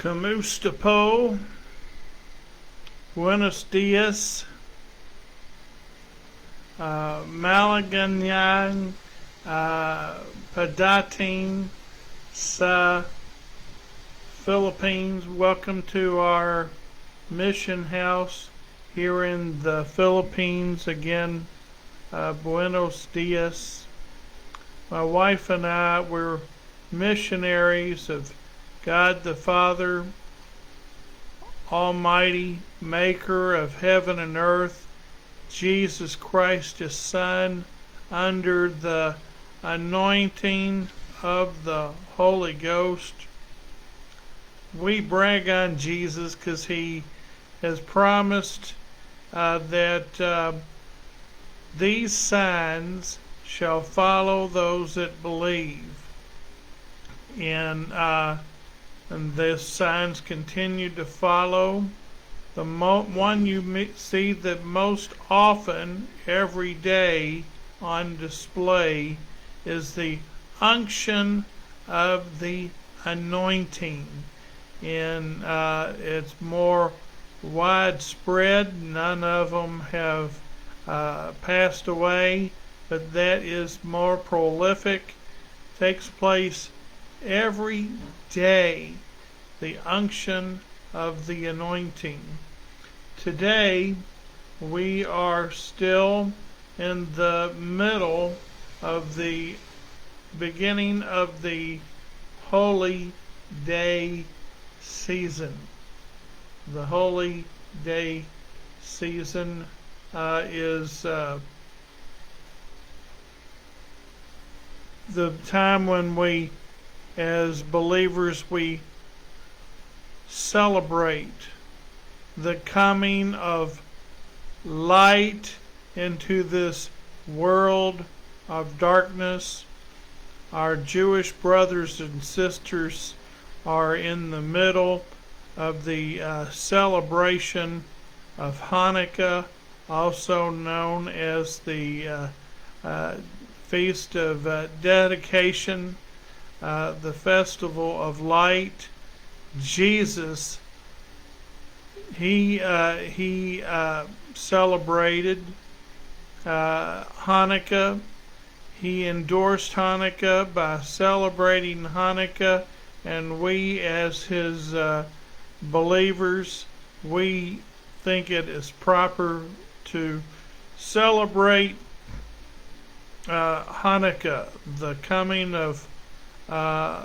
Kamustapo, Buenos Dias, Malaganyan, Padating, sa Philippines. Welcome to our mission house here in the Philippines. Again, Buenos Dias. My wife and I were missionaries of God the Father, Almighty, Maker of heaven and earth, Jesus Christ, His Son, under the anointing of the Holy Ghost. We brag on Jesus because He has promised that these signs shall follow those that believe. And these signs continue to follow. The one you see that most often every day on display is the unction of the anointing. And it's more widespread. None of them have passed away, but that is more prolific. Takes place every day, the unction of the anointing. Today, we are still in the middle of the beginning of the Holy Day season. The Holy Day season is the time when we, as believers, we celebrate the coming of light into this world of darkness. Our Jewish brothers and sisters are in the middle of the celebration of Hanukkah, also known as the Feast of Dedication, the Festival of Light. Jesus, he celebrated Hanukkah. He endorsed Hanukkah by celebrating Hanukkah, and we, as His believers, we think it is proper to celebrate Hanukkah, the coming of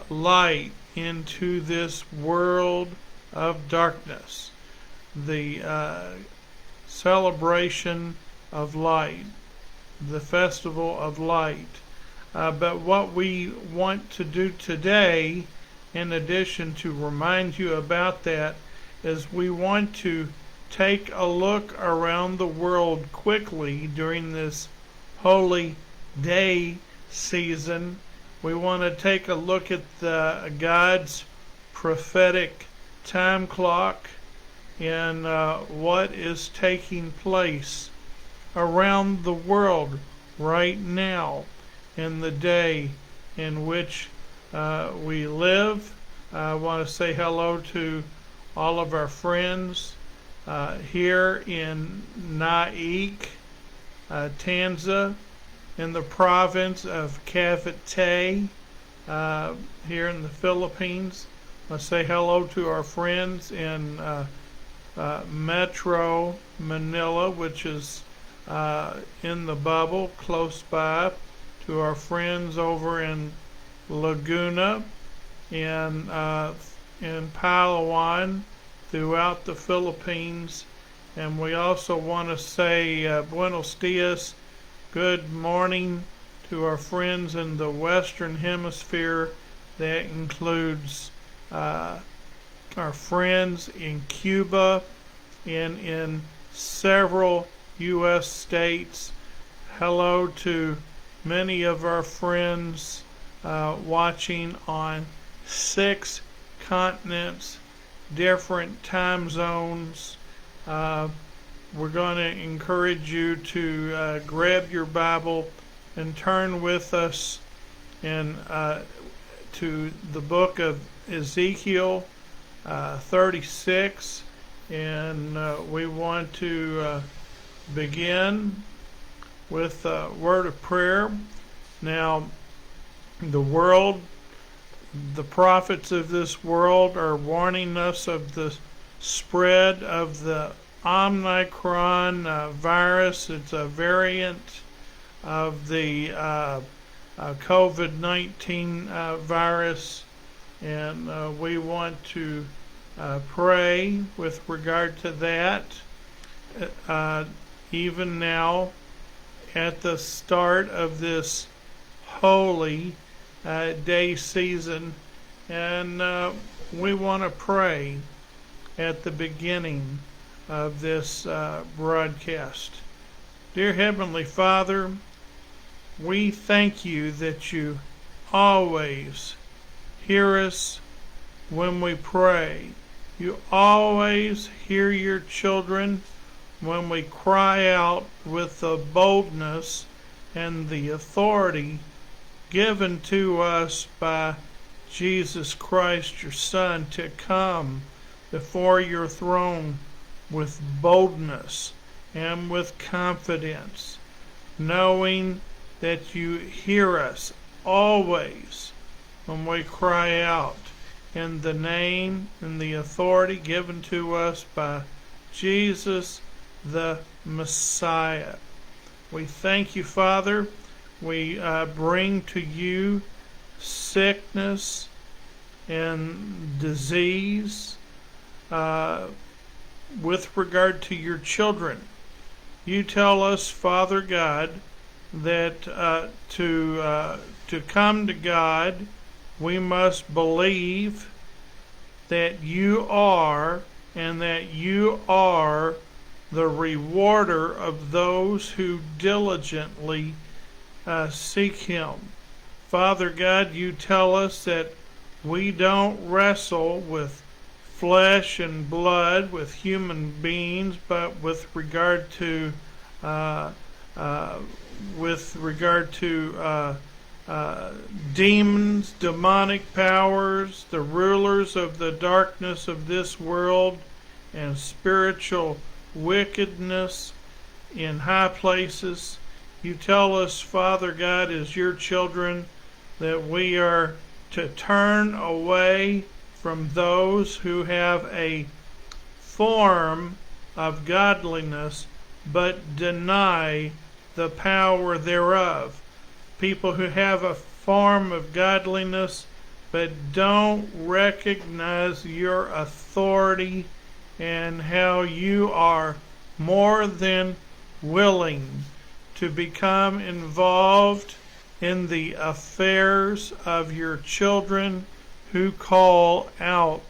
light into this world of darkness, the celebration of light, the festival of light. But what we want to do today, in addition to remind you about that, is we want to take a look around the world quickly during this Holy Day season. We want to take a look at God's prophetic time clock and what is taking place around the world right now in the day in which we live. I want to say hello to all of our friends here in Naic, Tanza, in the province of Cavite, here in the Philippines. I say hello to our friends in Metro Manila, which is in the bubble close by, to our friends over in Laguna and in Palawan, throughout the Philippines. And we also want to say Buenos Dias, good morning, to our friends in the Western Hemisphere. That includes our friends in Cuba and in several U.S. states. Hello to many of our friends watching on 6 continents, different time zones. We're going to encourage you to grab your Bible and turn with us to the book of Ezekiel, 36, and we want to begin with a word of prayer. Now, the prophets of this world are warning us of the spread of the Omnicron virus. It's a variant of the COVID-19 virus, and we want to pray with regard to that. Even now, at the start of this holy day season, and we want to pray at the beginning of this broadcast. Dear Heavenly Father, we thank you that you always hear us when we pray. You always hear your children when we cry out with the boldness and the authority given to us by Jesus Christ, your Son, to come before your throne with boldness and with confidence, knowing that you hear us always when we cry out in the name and the authority given to us by Jesus the Messiah. We thank you, Father. We bring to you sickness and disease with regard to your children. You tell us, Father God, that to come to God, we must believe that you are, and that you are the rewarder of those who diligently seek him. Father God, you tell us that we don't wrestle with flesh and blood, with human beings, but with regard to demons, demonic powers, the rulers of the darkness of this world, and spiritual wickedness in high places. You tell us, Father God, as your children, that we are to turn away from those who have a form of godliness but deny the power thereof. People who have a form of godliness but don't recognize your authority and how you are more than willing to become involved in the affairs of your children who call out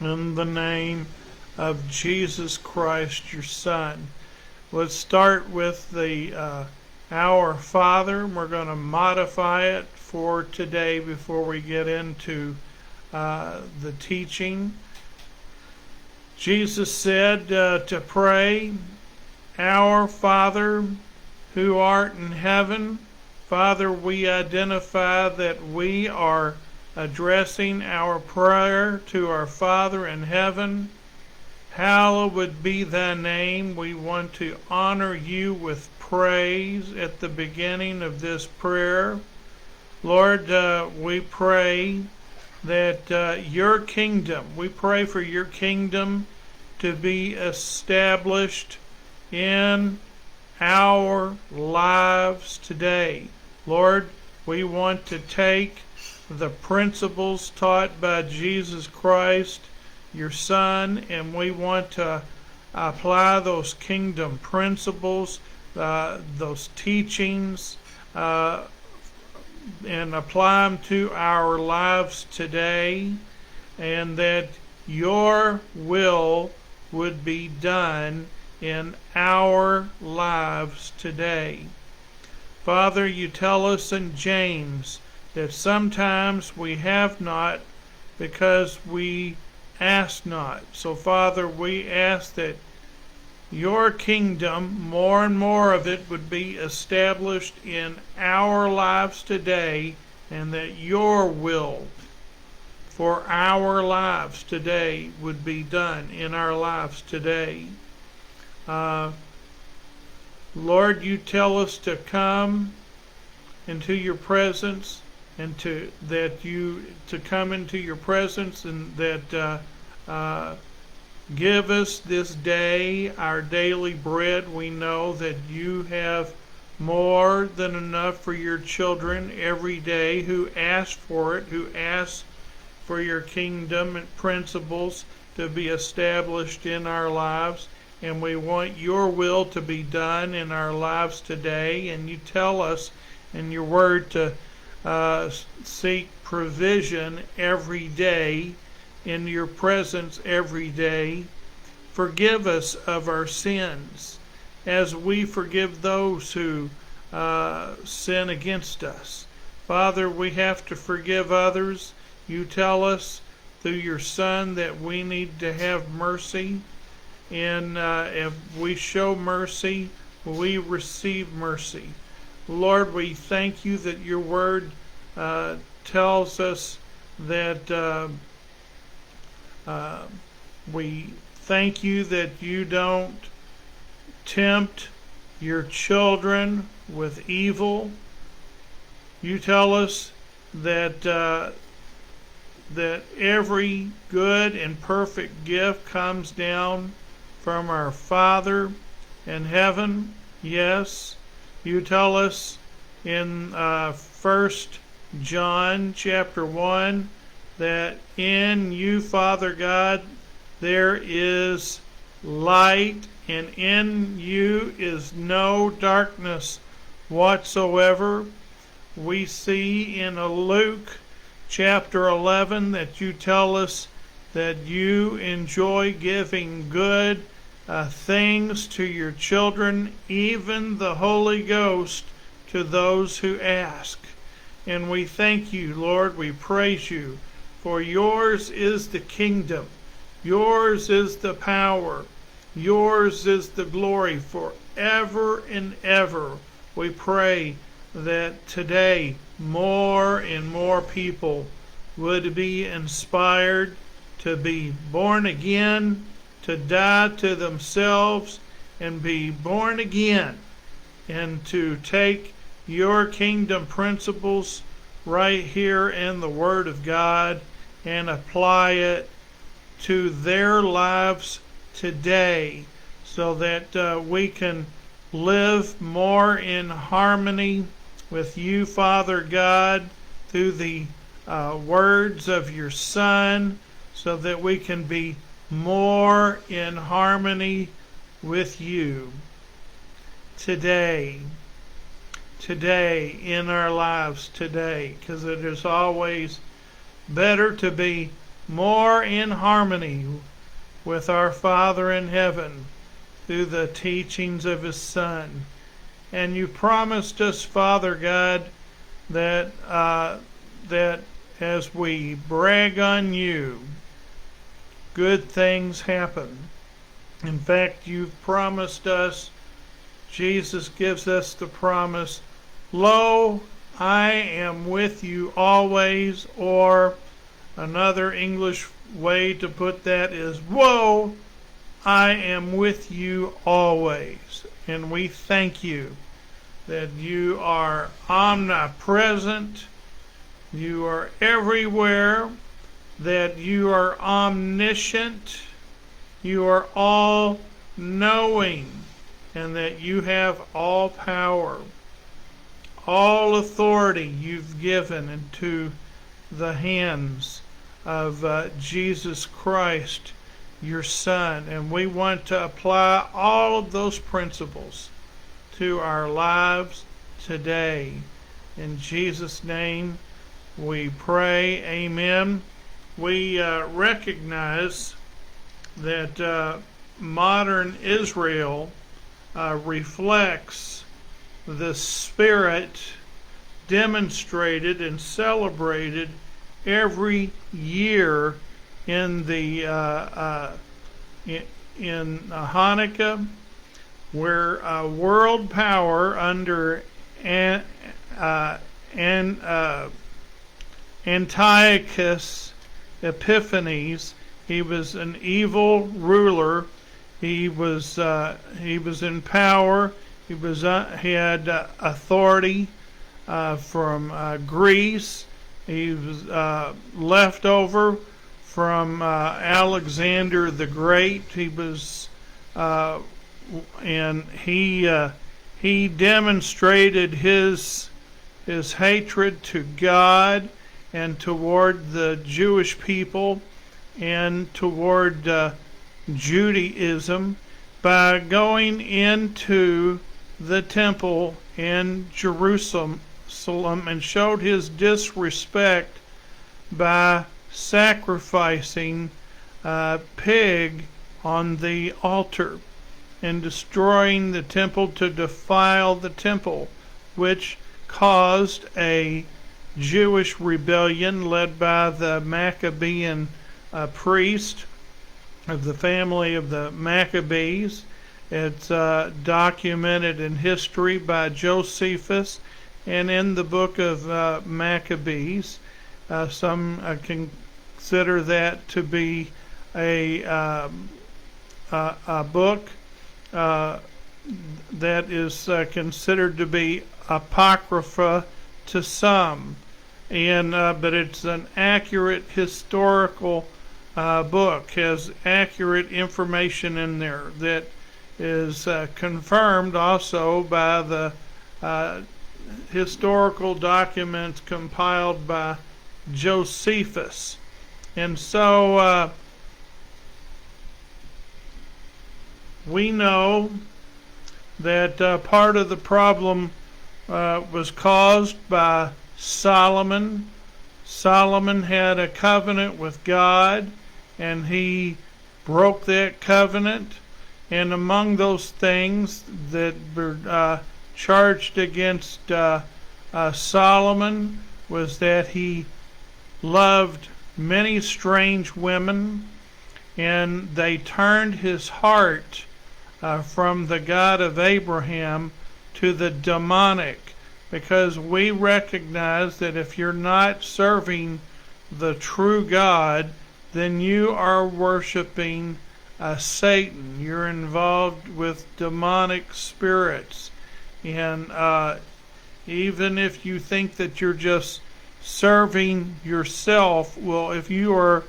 in the name of Jesus Christ, your Son. Let's start with the Our Father. We're going to modify it for today before we get into the teaching. Jesus said to pray, Our Father who art in heaven. Father, we identify that we are addressing our prayer to our Father in heaven. Hallowed be thy name. We want to honor you with praise at the beginning of this prayer. Lord, we pray that your kingdom, we pray for your kingdom to be established in our lives today. Lord, we want to take the principles taught by Jesus Christ, your Son, and we want to apply those kingdom principles, those teachings, and apply them to our lives today, and that your will would be done in our lives today. Father, you tell us in James that sometimes we have not because we ask not. So, Father, we ask that your kingdom, more and more of it, would be established in our lives today, and that your will, for our lives today would be done in our lives today. Lord, you tell us to come into your presence, and to come into your presence, and that give us this day our daily bread. We know that you have more than enough for your children every day who ask for it, who ask for your kingdom and principles to be established in our lives. And we want your will to be done in our lives today. And you tell us in your word to seek provision every day, in your presence every day. Forgive us of our sins as we forgive those who sin against us. Father, we have to forgive others. You tell us through your Son that we need to have mercy. And if we show mercy, we receive mercy. Lord, we thank you that your word tells us that we thank you that you don't tempt your children with evil. You tell us that that every good and perfect gift comes down from our Father in heaven. Yes, you tell us in 1 John chapter 1 that in you, Father God, there is light, and in you is no darkness whatsoever. We see in Luke chapter 11 that you tell us that you enjoy giving good things to your children, even the Holy Ghost, to those who ask. And we thank you, Lord. We praise you, for yours is the kingdom, yours is the power, yours is the glory forever and ever. We pray that today more and more people would be inspired to be born again, to die to themselves and be born again, and to take your kingdom principles right here in the Word of God and apply it to their lives today, so that we can live more in harmony with you, Father God, through the words of your Son, so that we can be more in harmony with you today in our lives today, because it is always better to be more in harmony with our Father in heaven through the teachings of his Son. And you promised us, Father God, that that as we brag on you, good things happen. In fact, you've promised us, Jesus gives us the promise, lo, I am with you always, or another English way to put that is, whoa, I am with you always. And we thank you that you are omnipresent, you are everywhere, that you are omniscient, you are all-knowing, and that you have all power. All authority you've given into the hands of Jesus Christ, your Son. And we want to apply all of those principles to our lives today. In Jesus' name we pray, amen. We recognize that modern Israel reflects the spirit demonstrated and celebrated every year in the in Hanukkah, where world power under Antiochus Epiphanes. He was an evil ruler. He was in power. He had authority from Greece. He was left over from Alexander the Great. He was and he demonstrated his hatred to God and toward the Jewish people and toward Judaism by going into the temple in Jerusalem and showed his disrespect by sacrificing a pig on the altar and destroying the temple to defile the temple, which caused a Jewish rebellion led by the Maccabean priest of the family of the Maccabees. It's documented in history by Josephus and in the book of Maccabees. Some consider that to be a book that is considered to be apocrypha to some, and but it's an accurate historical book, has accurate information in there that is confirmed also by the historical documents compiled by Josephus. And so we know that part of the problem was caused by Solomon. Solomon had a covenant with God, and he broke that covenant. And among those things that were charged against Solomon was that he loved many strange women, and they turned his heart from the God of Abraham to the demonic, because we recognize that if you're not serving the true God, then you are worshiping Satan. You're involved with demonic spirits. And even if you think that you're just serving yourself, well, if you are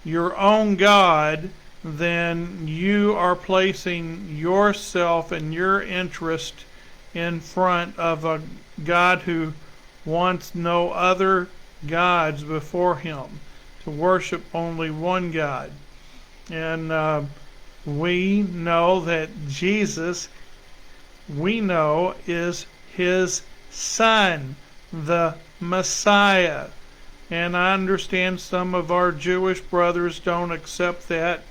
your own God, then you are placing yourself and your interest in front of a God who wants no other gods before him, to worship only one God. And we know that Jesus, we know, is his Son, the Messiah. And I understand some of our Jewish brothers don't accept that,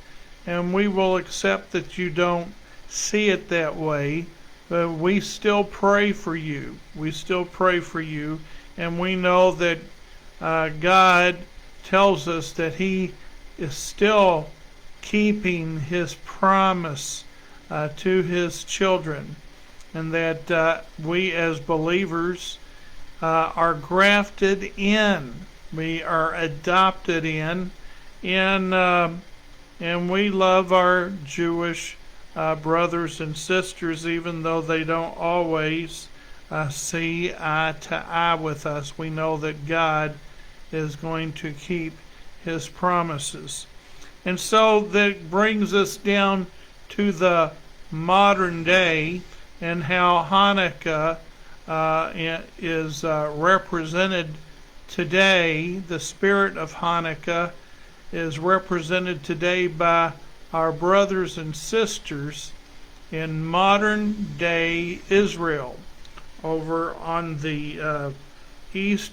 and we will accept that you don't see it that way, but we still pray for you. We still pray for you, and we know that God tells us that he is still keeping his promise to his children, and that we as believers are grafted in. We are adopted in, and we love our Jewish brothers and sisters, even though they don't always see eye to eye with us. We know that God is going to keep his promises. And so that brings us down to the modern day and how Hanukkah is represented today. The spirit of Hanukkah is represented today by our brothers and sisters in modern day Israel, over on the east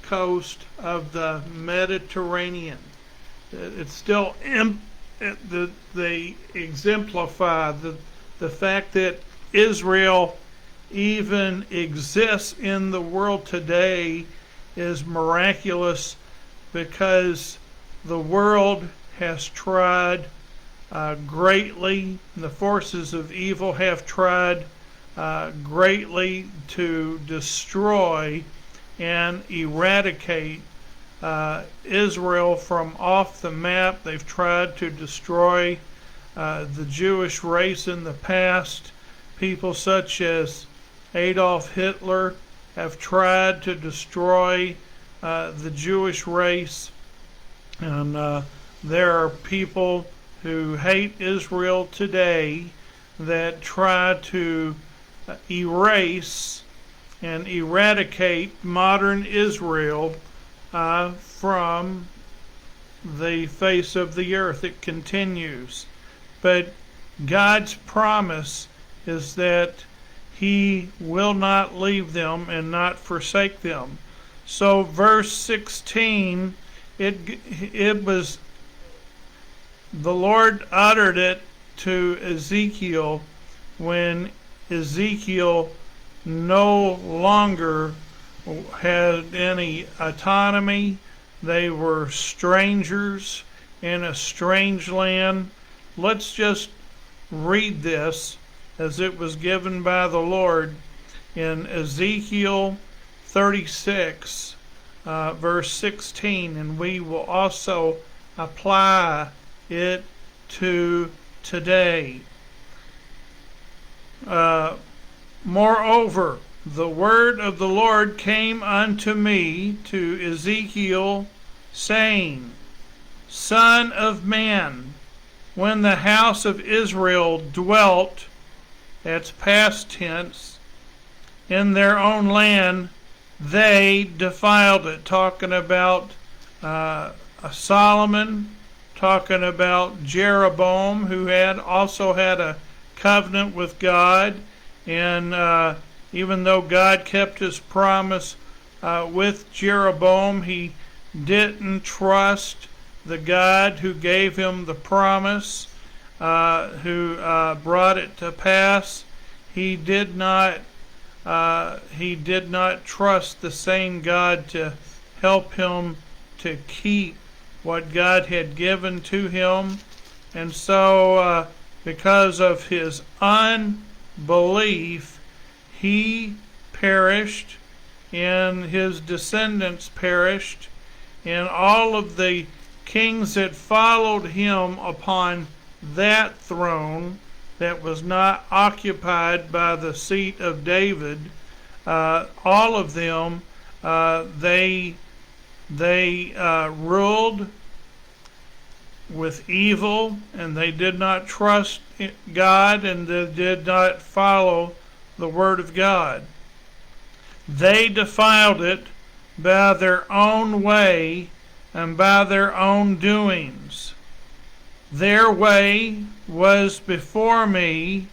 coast of the Mediterranean. It's still they exemplify the fact that Israel even exists in the world today is miraculous, because the world has tried greatly, the forces of evil have tried greatly to destroy and eradicate Israel from off the map. They've tried to destroy the Jewish race in the past. People such as Adolf Hitler have tried to destroy the Jewish race. And there are people who hate Israel today that try to erase and eradicate modern Israel from the face of the earth. It continues. But God's promise is that He will not leave them and not forsake them. So verse 16, it was, the Lord uttered it to Ezekiel when Ezekiel no longer had any autonomy. They were strangers in a strange land. Let's just read this as it was given by the Lord in Ezekiel 36, verse 16, and we will also apply it to today. Moreover, the word of the Lord came unto me, to Ezekiel, saying, Son of man, when the house of Israel dwelt, that's past tense, in their own land, they defiled it. Talking about Solomon, talking about Jeroboam, who also had a covenant with God, and even though God kept His promise with Jeroboam, he didn't trust the God who gave him the promise, who brought it to pass. He did not trust the same God to help him to keep what God had given to him. And so because of his unbelief, he perished, and his descendants perished, and all of the kings that followed him upon that throne that was not occupied by the seat of David, all of them, they ruled with evil, and they did not trust God, and they did not follow the Word of God. They defiled it by their own way and by their own doings. Their way was before me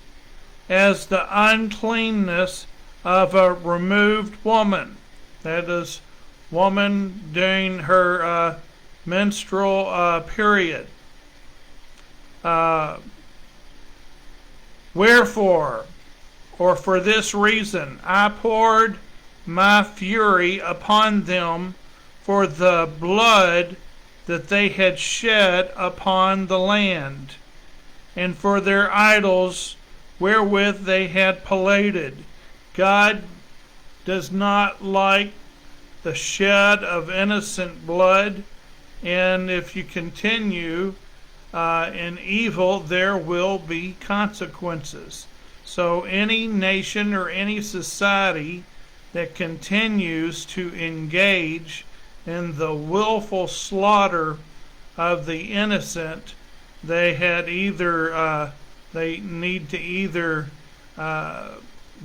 as the uncleanness of a removed woman. That is, woman during her menstrual period. Wherefore, or for this reason, I poured my fury upon them for the blood that they had shed upon the land, and for their idols wherewith they had polluted. God does not like the shed of innocent blood, and if you continue in evil, there will be consequences. So any nation or any society that continues to engage in the willful slaughter of the innocent, they need to either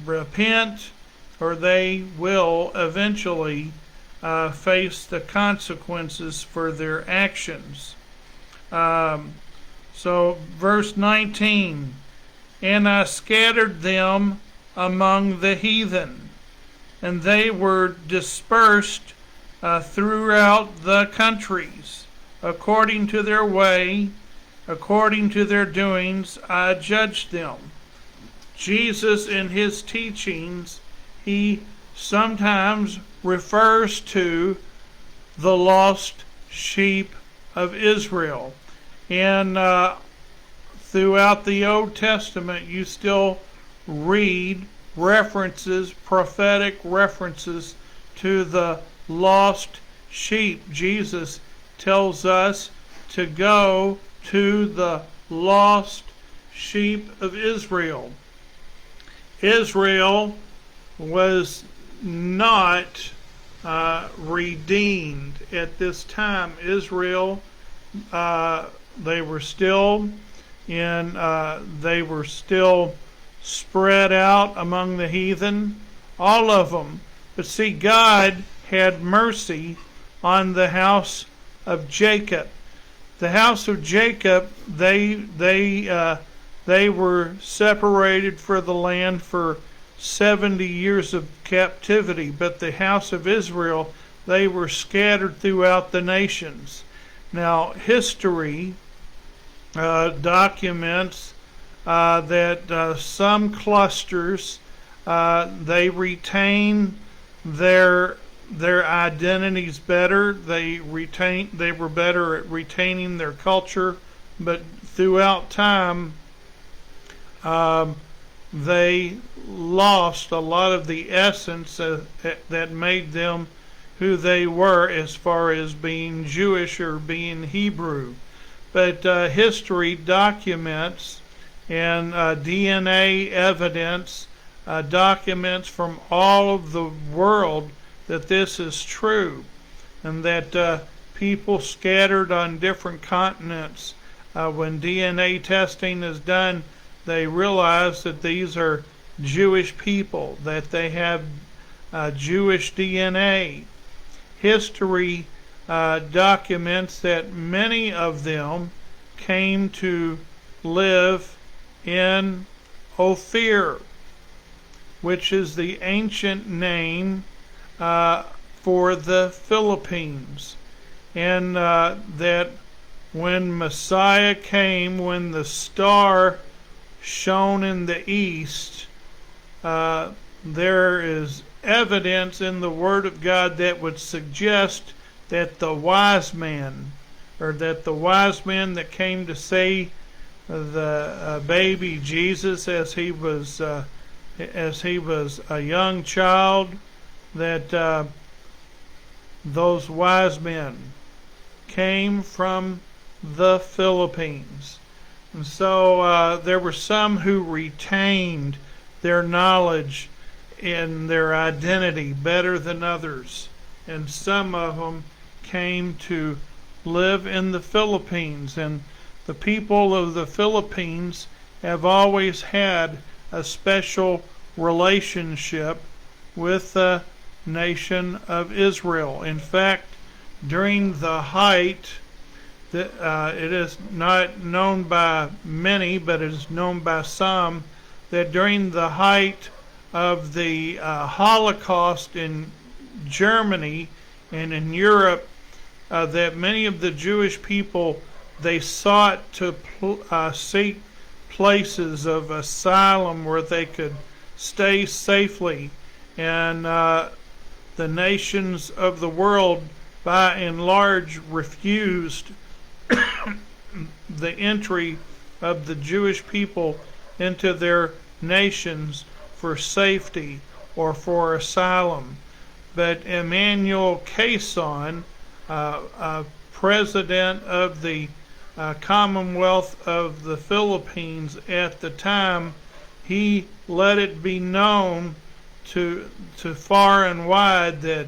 repent, or they will eventually face the consequences for their actions. So verse 19, and I scattered them among the heathen, and they were dispersed throughout the countries. According to their way, according to their doings, I judged them. Jesus, in his teachings, he sometimes refers to the lost sheep of Israel. And throughout the Old Testament, you still read references, prophetic references to the lost sheep. Jesus tells us to go to the lost sheep of Israel. Israel was not redeemed at this time. Israel, they were still spread out among the heathen, all of them. But see, God had mercy on the house of Jacob. The house of Jacob, they were separated for the land for 70 years of captivity, but the house of Israel, they were scattered throughout the nations. Now, history documents that some clusters, they retain their identities better. They were better at retaining their culture, but throughout time, they lost a lot of the essence that made them who they were as far as being Jewish or being Hebrew. But history documents and DNA evidence documents from all of the world that this is true, and that people scattered on different continents, when DNA testing is done, they realize that these are Jewish people, that they have Jewish DNA. History documents that many of them came to live in Ophir, which is the ancient name for the Philippines. And that when Messiah came, when the star shone in the east, there is evidence in the Word of God that would suggest that the wise man, or that the wise men that came to see the baby Jesus as he was a young child, that those wise men came from the Philippines. And so there were some who retained their knowledge and their identity better than others. And some of them came to live in the Philippines. And the people of the Philippines have always had a special relationship with the nation of Israel. In fact, during the height, it is not known by many, but it is known by some, that during the height of the Holocaust in Germany and in Europe, that many of the Jewish people, they sought to seek places of asylum where they could stay safely. And the nations of the world, by and large, refused the entry of the Jewish people into their nations for safety or for asylum. But Emmanuel Quezon, president of the Commonwealth of the Philippines at the time, he let it be known to far and wide that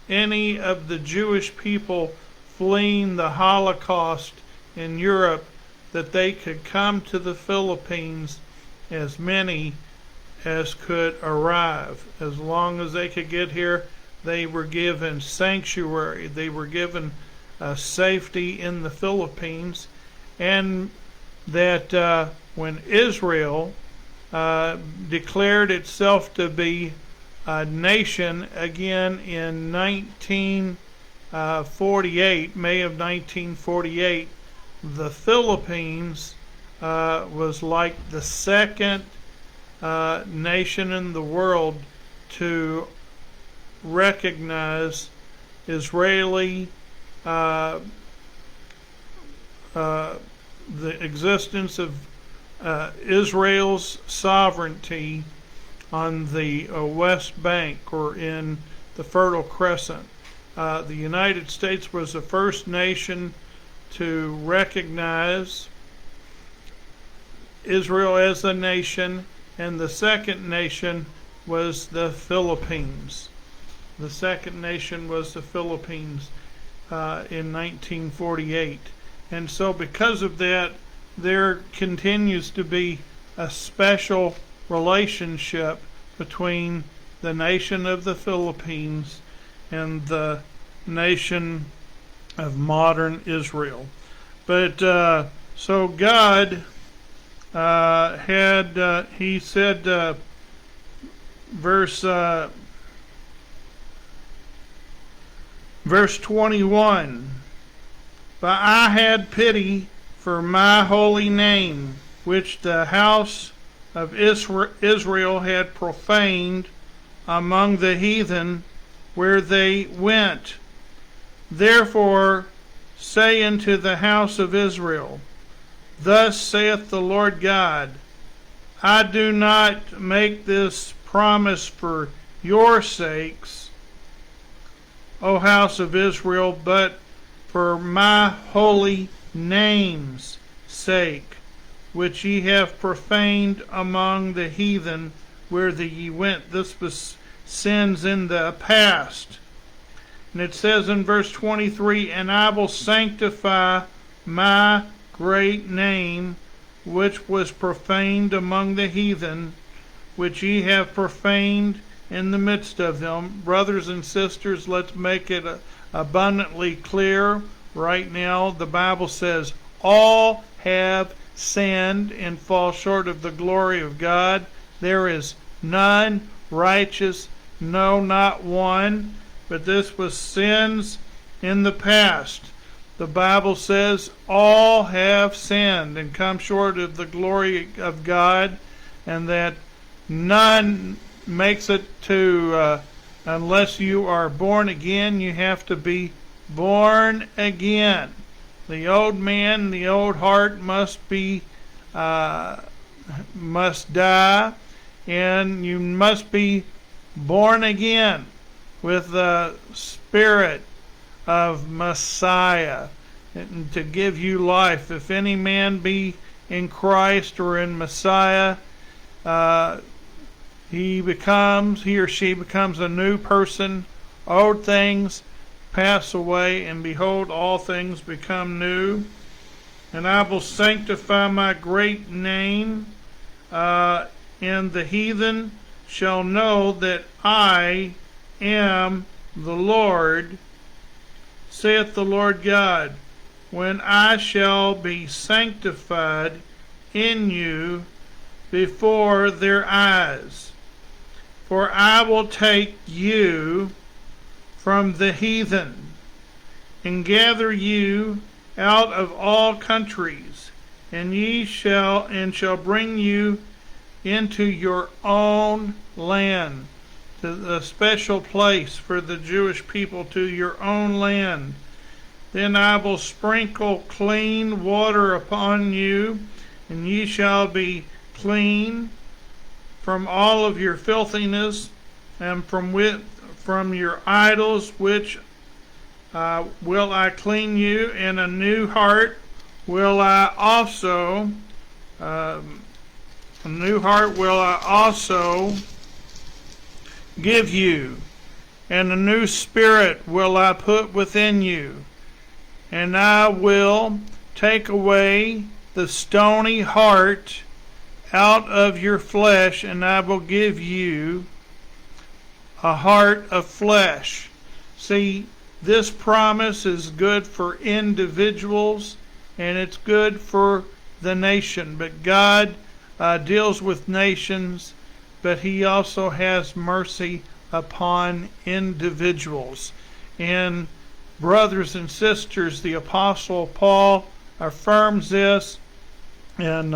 any of the Jewish people fleeing the Holocaust in Europe, that they could come to the Philippines, as many as could arrive. As long as they could get here, they were given sanctuary. They were given safety in the Philippines. And that when Israel declared itself to be a nation again in 1948, May of 1948, the Philippines was like the second nation in the world to recognize Israeli the existence of Israel's sovereignty on the West Bank, or in the Fertile Crescent. The United States was the first nation to recognize Israel as a nation, and the second nation was the Philippines. The second nation was the Philippines in 1948. And so because of that, there continues to be a special relationship between the nation of the Philippines and the nation of modern Israel. But so God he said, verse 21, but I had pity for my holy name, which the house of Israel had profaned among the heathen where they went. Therefore say unto the house of Israel, thus saith the Lord God, I do not make this promise for your sakes, O house of Israel, but for my holy name's sake, which ye have profaned among the heathen where ye went. This was sins in the past. And it says in verse 23, and I will sanctify my great name, which was profaned among the heathen, which ye have profaned in the midst of them. Brothers and sisters, let's make it abundantly clear right now. The Bible says all have sinned and fall short of the glory of God. There is none righteous, no, not one. But this was sins in the past. The Bible says all have sinned and come short of the glory of God, and that none makes it to, unless you are born again, you have to be born again. The old man, the old heart must die, and you must be born again with the Spirit of Messiah, and to give you life. If any man be in Christ or in Messiah, he or she becomes a new person. Old things pass away, and behold, all things become new. And I will sanctify my great name, and the heathen shall know that I am the Lord, saith the Lord God, when I shall be sanctified in you before their eyes. For I will take you from the heathen, and gather you out of all countries, and shall bring you into your own land, to the special place for the Jewish people, to your own land. Then I will sprinkle clean water upon you, and ye shall be clean from all of your filthiness, and from your idols, which will I clean you, and a new heart will I also give you, and a new spirit will I put within you, and I will take away the stony heart out of your flesh, and I will give you a heart of flesh. See, this promise is good for individuals, and it's good for the nation. But God deals with nations, but He also has mercy upon individuals. And brothers and sisters, the Apostle Paul affirms this in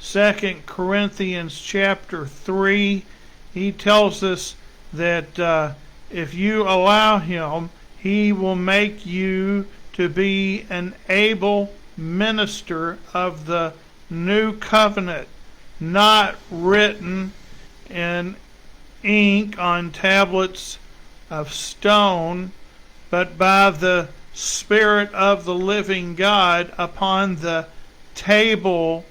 2 Corinthians chapter 3. He tells us that if you allow Him, He will make you to be an able minister of the new covenant, not written in ink on tablets of stone, but by the Spirit of the living God upon the table,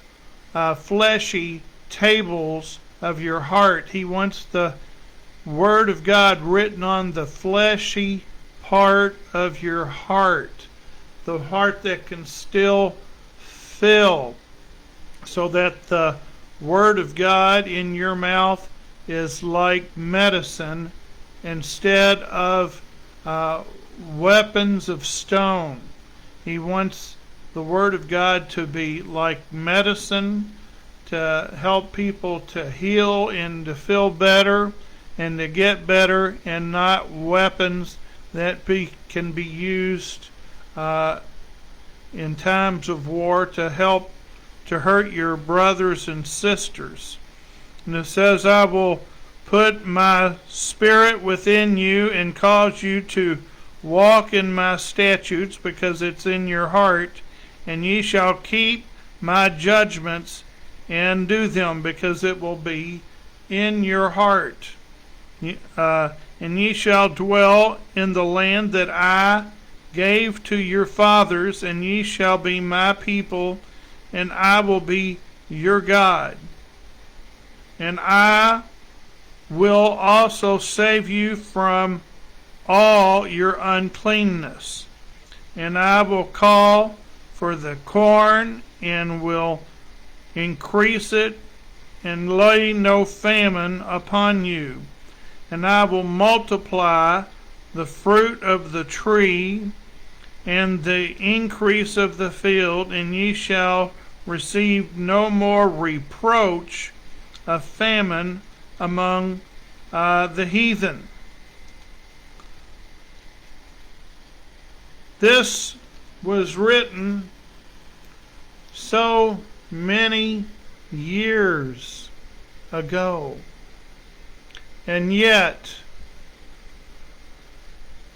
fleshy tables of your heart. He wants the Word of God written on the fleshy part of your heart, the heart that can still feel, so that the Word of God in your mouth is like medicine instead of weapons of stone. He wants the Word of God to be like medicine, to help people to heal and to feel better and to get better, and not weapons that can be used in times of war to help to hurt your brothers and sisters. And it says, I will put my Spirit within you and cause you to walk in my statutes, because it's in your heart, and ye shall keep my judgments and do them, because it will be in your heart. And ye shall dwell in the land that I gave to your fathers, and ye shall be my people, and I will be your God. And I will also save you from all your uncleanness. And I will call for the corn, and will increase it, and lay no famine upon you. And I will multiply the fruit of the tree, and the increase of the field, and ye shall receive no more reproach of famine among the heathen. This was written so many years ago, and yet,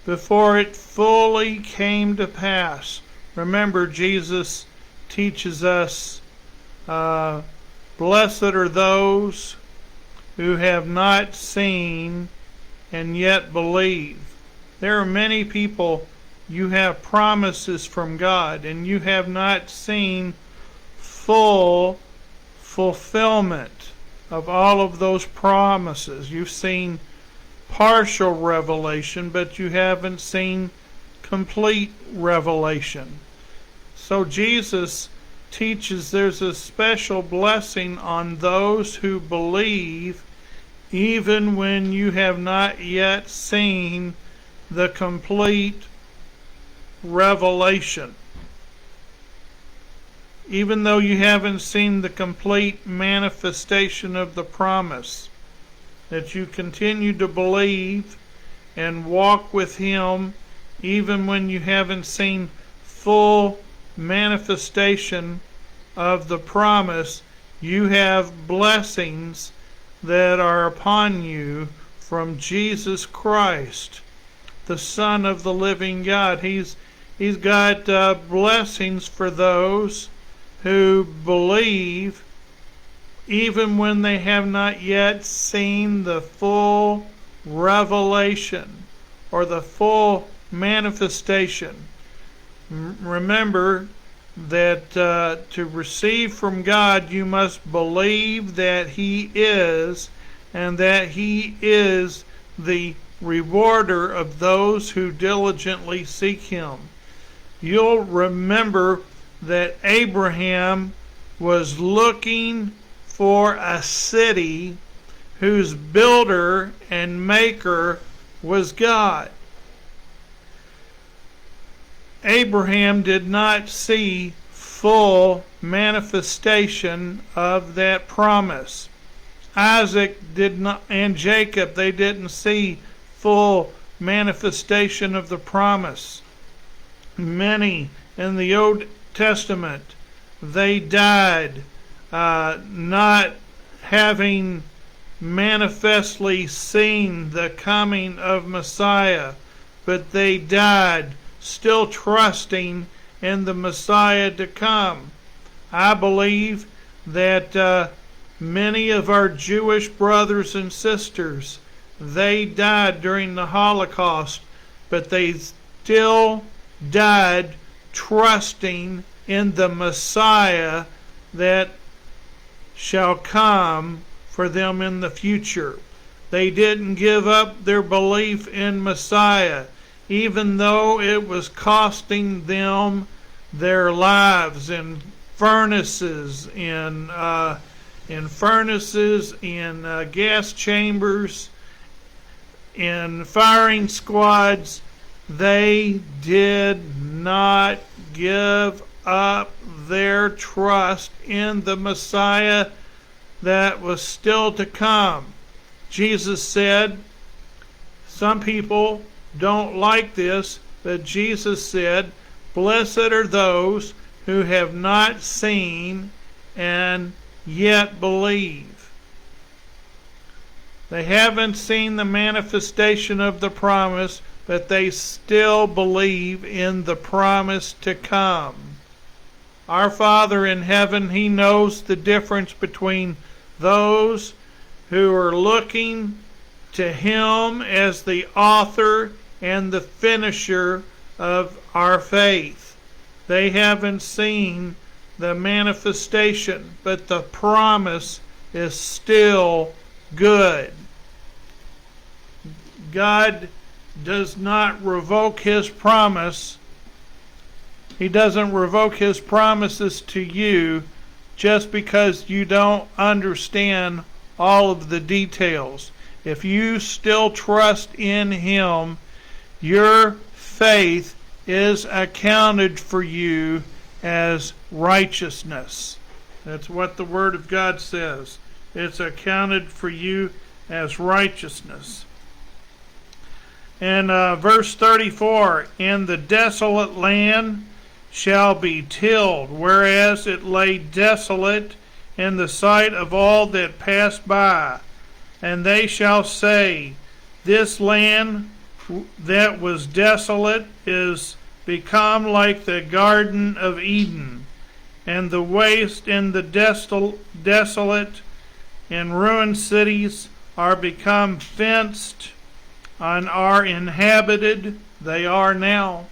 before it fully came to pass, remember, Jesus teaches us, blessed are those who have not seen and yet believe. There are many people, you have promises from God, and you have not seen full fulfillment of all of those promises. You've seen partial revelation, but you haven't seen complete revelation. So Jesus teaches there's a special blessing on those who believe, even when you have not yet seen the complete revelation. Even though you haven't seen the complete manifestation of the promise, that you continue to believe and walk with Him, even when you haven't seen full manifestation of the promise. You have blessings that are upon you from Jesus Christ, the Son of the living God. He's got blessings for those who believe, even when they have not yet seen the full revelation or the full manifestation. Remember that to receive from God, you must believe that He is, and that He is the rewarder of those who diligently seek Him. You'll remember that Abraham was looking for a city whose builder and maker was God. Abraham did not see full manifestation of that promise. Isaac did not, and Jacob, they didn't see full manifestation of the promise. Many in the Old Testament, they died not having manifestly seen the coming of Messiah, but they died still trusting in the Messiah to come. I believe that many of our Jewish brothers and sisters, they died during the Holocaust, but they still died trusting in the Messiah that shall come for them in the future. They didn't give up their belief in Messiah, even though it was costing them their lives in furnaces, in gas chambers, in firing squads. They did not give up their trust in the Messiah that was still to come. Jesus said, some people don't like this, but Jesus said, blessed are those who have not seen and yet believe. They haven't seen the manifestation of the promise, but they still believe in the promise to come. Our Father in heaven, He knows the difference between those who are looking to Him as the author and the finisher of our faith. They haven't seen the manifestation, but the promise is still good. God does not revoke His promise. He doesn't revoke His promises to you just because you don't understand all of the details. If you still trust in Him, your faith is accounted for you as righteousness. That's what the Word of God says. It's accounted for you as righteousness. And verse 34, and the desolate land shall be tilled, whereas it lay desolate in the sight of all that passed by. And they shall say, this land that was desolate is become like the Garden of Eden, and the waste and the desolate and ruined cities are become fenced and are inhabited. They are now.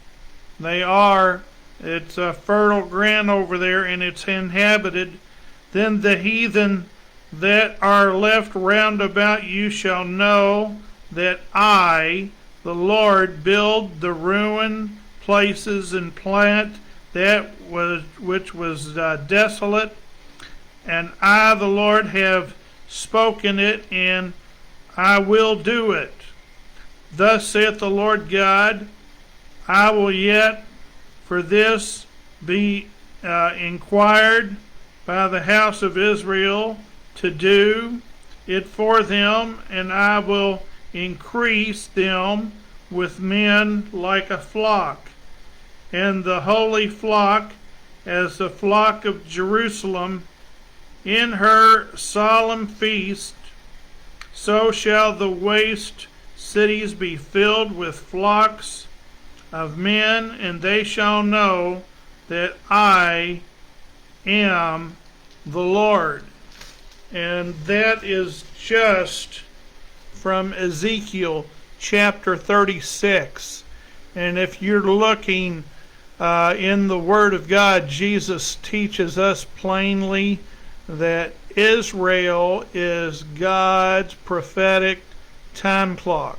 They are. It's a fertile ground over there, and it's inhabited. Then the heathen that are left round about you shall know that I, the Lord, build the ruined places and plant that which was desolate, and I, the Lord, have spoken it, and I will do it. Thus saith the Lord God, I will yet for this be inquired by the house of Israel to do it for them, and I will increase them with men like a flock, and the holy flock as the flock of Jerusalem in her solemn feast. So shall the waste cities be filled with flocks of men, and they shall know that I am the Lord. And that is just from Ezekiel chapter 36. And if you're looking in the Word of God, Jesus teaches us plainly that Israel is God's prophetic time clock,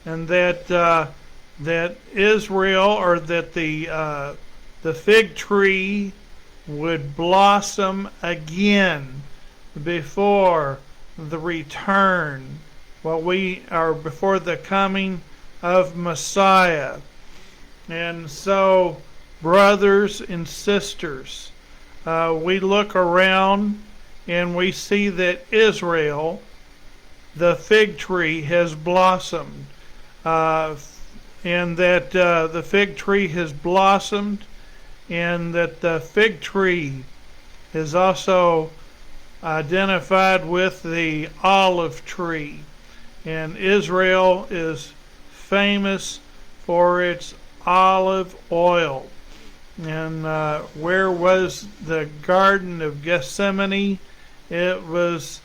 and that Israel, or that the fig tree would blossom again before the return, before the coming of Messiah. And so, brothers and sisters, we look around and we see that Israel, the fig tree, has blossomed, and that the fig tree has blossomed, and that the fig tree is also identified with the olive tree. And Israel is famous for its olive oil. And where was the Garden of Gethsemane? It was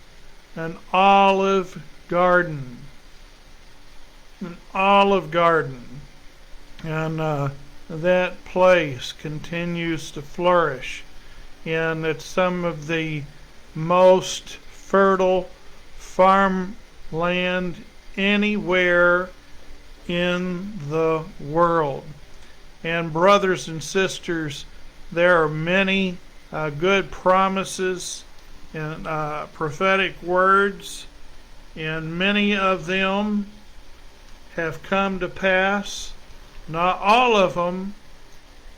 an olive garden. An olive garden. And that place continues to flourish. And it's some of the most fertile farmland anywhere in the world. And brothers and sisters, there are many good promises and prophetic words, and many of them have come to pass. Not all of them,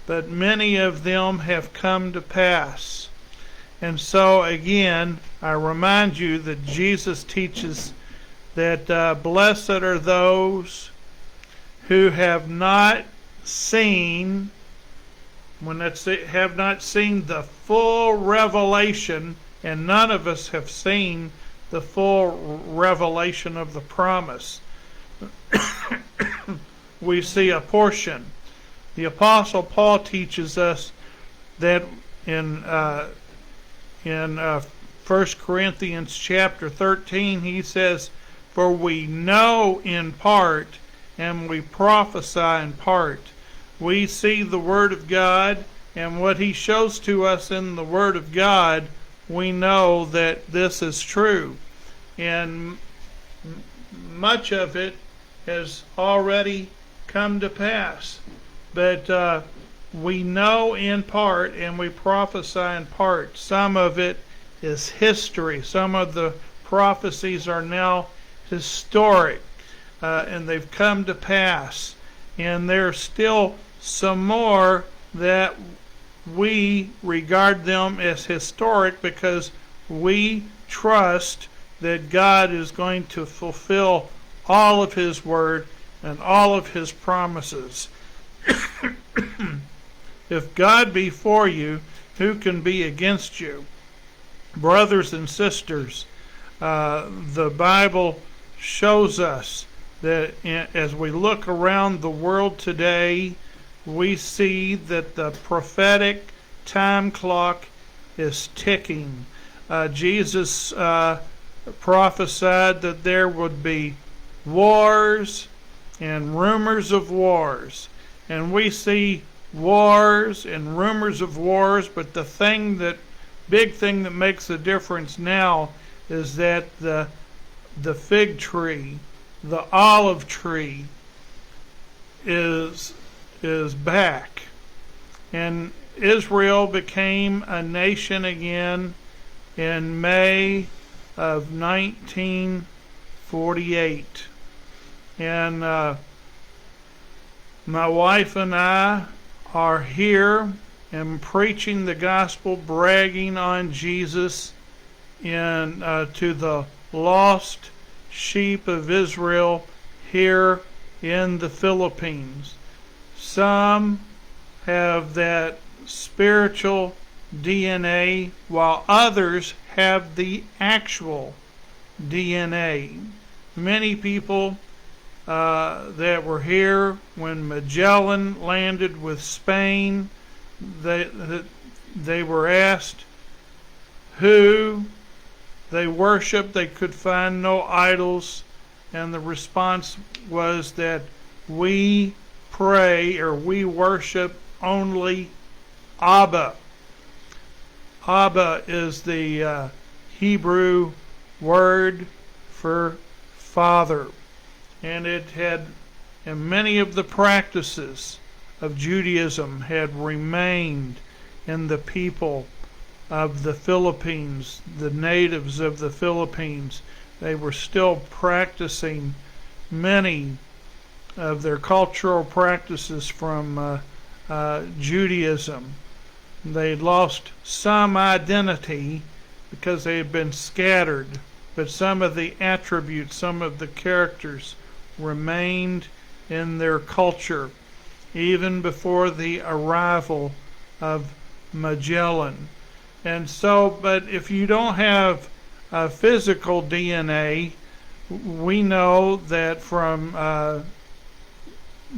but many of them have come to pass. And so again, I remind you that Jesus teaches that blessed are those who have not seen, when that's have not seen the full revelation, and none of us have seen the full revelation of the promise. We see a portion. The Apostle Paul teaches us that in 1 Corinthians chapter 13, he says, "For we know in part, and we prophesy in part." We see the Word of God, and what he shows to us in the Word of God, we know that this is true. And much of it has already come to pass. But we know in part, and we prophesy in part. Some of it is history. Some of the prophecies are now historic, and they've come to pass. And there's still some more that we regard them as historic because we trust that God is going to fulfill all of His Word and all of His promises. If God be for you, who can be against you? Brothers and sisters, the Bible shows us that as we look around the world today, we see that the prophetic time clock is ticking. Jesus prophesied that there would be wars and rumors of wars. And we see wars and rumors of wars, but the big thing that makes a difference now is that the fig tree, the olive tree, is back. And Israel became a nation again in May of 1948. And my wife and I are here and preaching the gospel, bragging on Jesus to the lost sheep of Israel here in the Philippines. Some have that spiritual DNA, while others have the actual DNA. Many people that were here when Magellan landed with Spain, they were asked who they worshiped. They could find no idols, and the response was that we pray or we worship only Abba. Abba is the Hebrew word for Father. And many of the practices of Judaism had remained in the people of the Philippines, the natives of the Philippines. They were still practicing many of their cultural practices from Judaism. They lost some identity because they had been scattered, but some of the attributes, some of the characters remained in their culture even before the arrival of Magellan. And so, but if you don't have a physical DNA, we know that from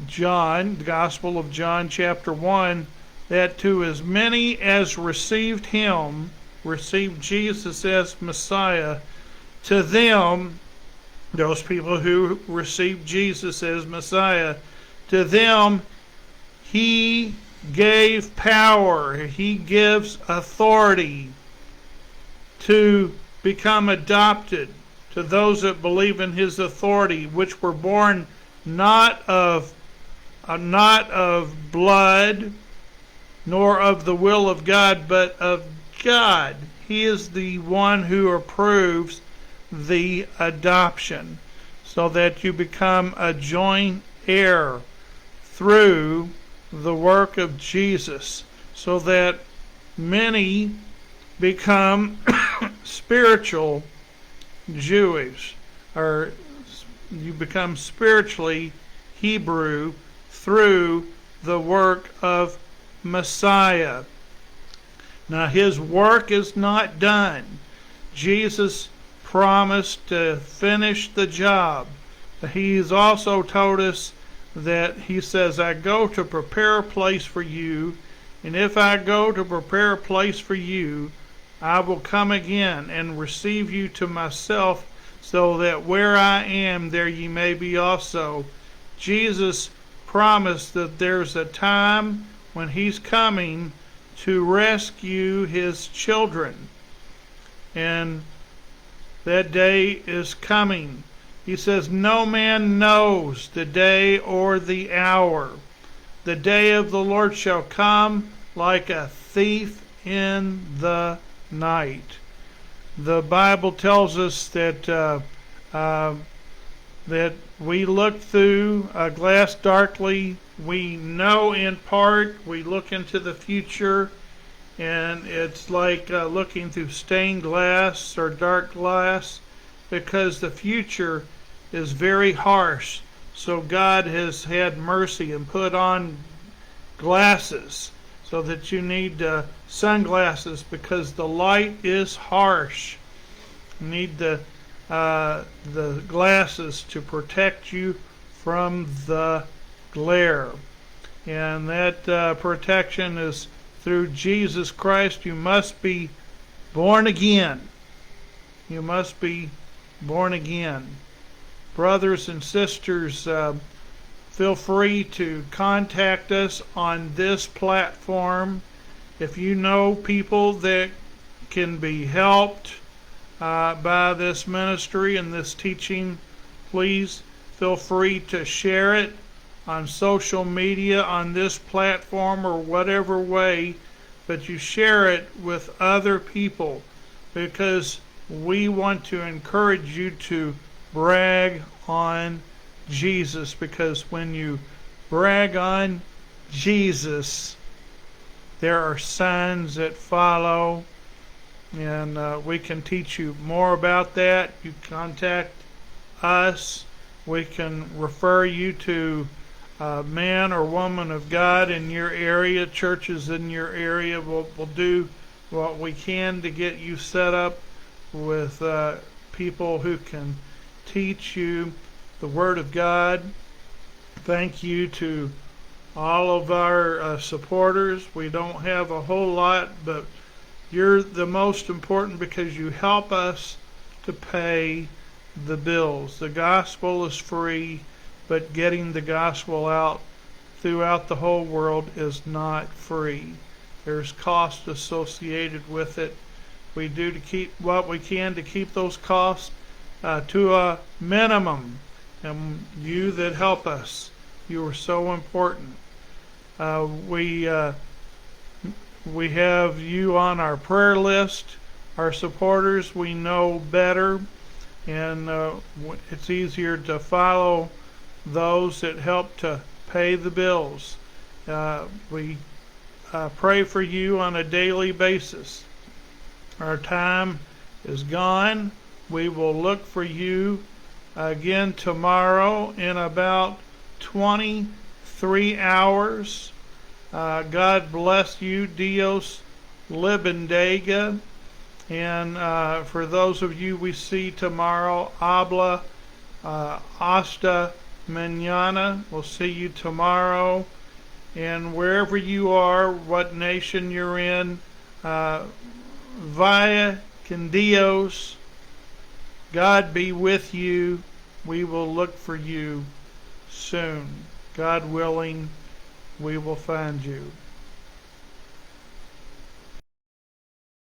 John, the Gospel of John chapter 1, that to as many as received Him, received Jesus as Messiah, to them, those people who received Jesus as Messiah, to them He gave power. He gives authority to become adopted to those that believe in his authority, which were born not of blood, nor of the will of God, but of God. He is the one who approves the adoption, so that you become a joint heir through the work of Jesus, so that many become spiritual Jewish, or you become spiritually Hebrew through the work of Messiah. Now, his work is not done. Jesus promised to finish the job. He's also told us that he says, I go to prepare a place for you, and if I go to prepare a place for you, I will come again and receive you to myself, so that where I am, there ye may be also. Jesus promised that there's a time when he's coming to rescue his children, and that day is coming. He says, no man knows the day or the hour. The day of the Lord shall come like a thief in the night. The Bible tells us that that we look through a glass darkly. We know in part. We look into the future, and it's like looking through stained glass or dark glass, because the future is very harsh. So God has had mercy and put on glasses, so that you need sunglasses, because the light is harsh. You need the glasses to protect you from the glare, and that protection is through Jesus Christ. You must be born again. You must be born again. Brothers and sisters, feel free to contact us on this platform. If you know people that can be helped by this ministry and this teaching, please feel free to share it on social media, on this platform, or whatever way, but you share it with other people, because we want to encourage you to brag on Jesus, because when you brag on Jesus, there are signs that follow, and we can teach you more about that. You contact us. We can refer you to a man or woman of God in your area. Churches in your area will do what we can to get you set up with people who can teach you the Word of God. Thank you to all of our supporters. We don't have a whole lot, but you're the most important, because you help us to pay the bills. The gospel is free, but getting the gospel out throughout the whole world is not free. There's cost associated with it. We do to keep what we can to keep those costs to a minimum. And you that help us, you are so important. We have you on our prayer list. Our supporters, we know better, and it's easier to follow those that help to pay the bills. We pray for you on a daily basis. Our time is gone. We will look for you again tomorrow in about 23 hours. God bless you. Dios Libendega. And for those of you we see tomorrow, habla hasta mañana. We'll see you tomorrow. And wherever you are, what nation you're in, vaya con Dios. God be with you. We will look for you soon, God willing. we will find you.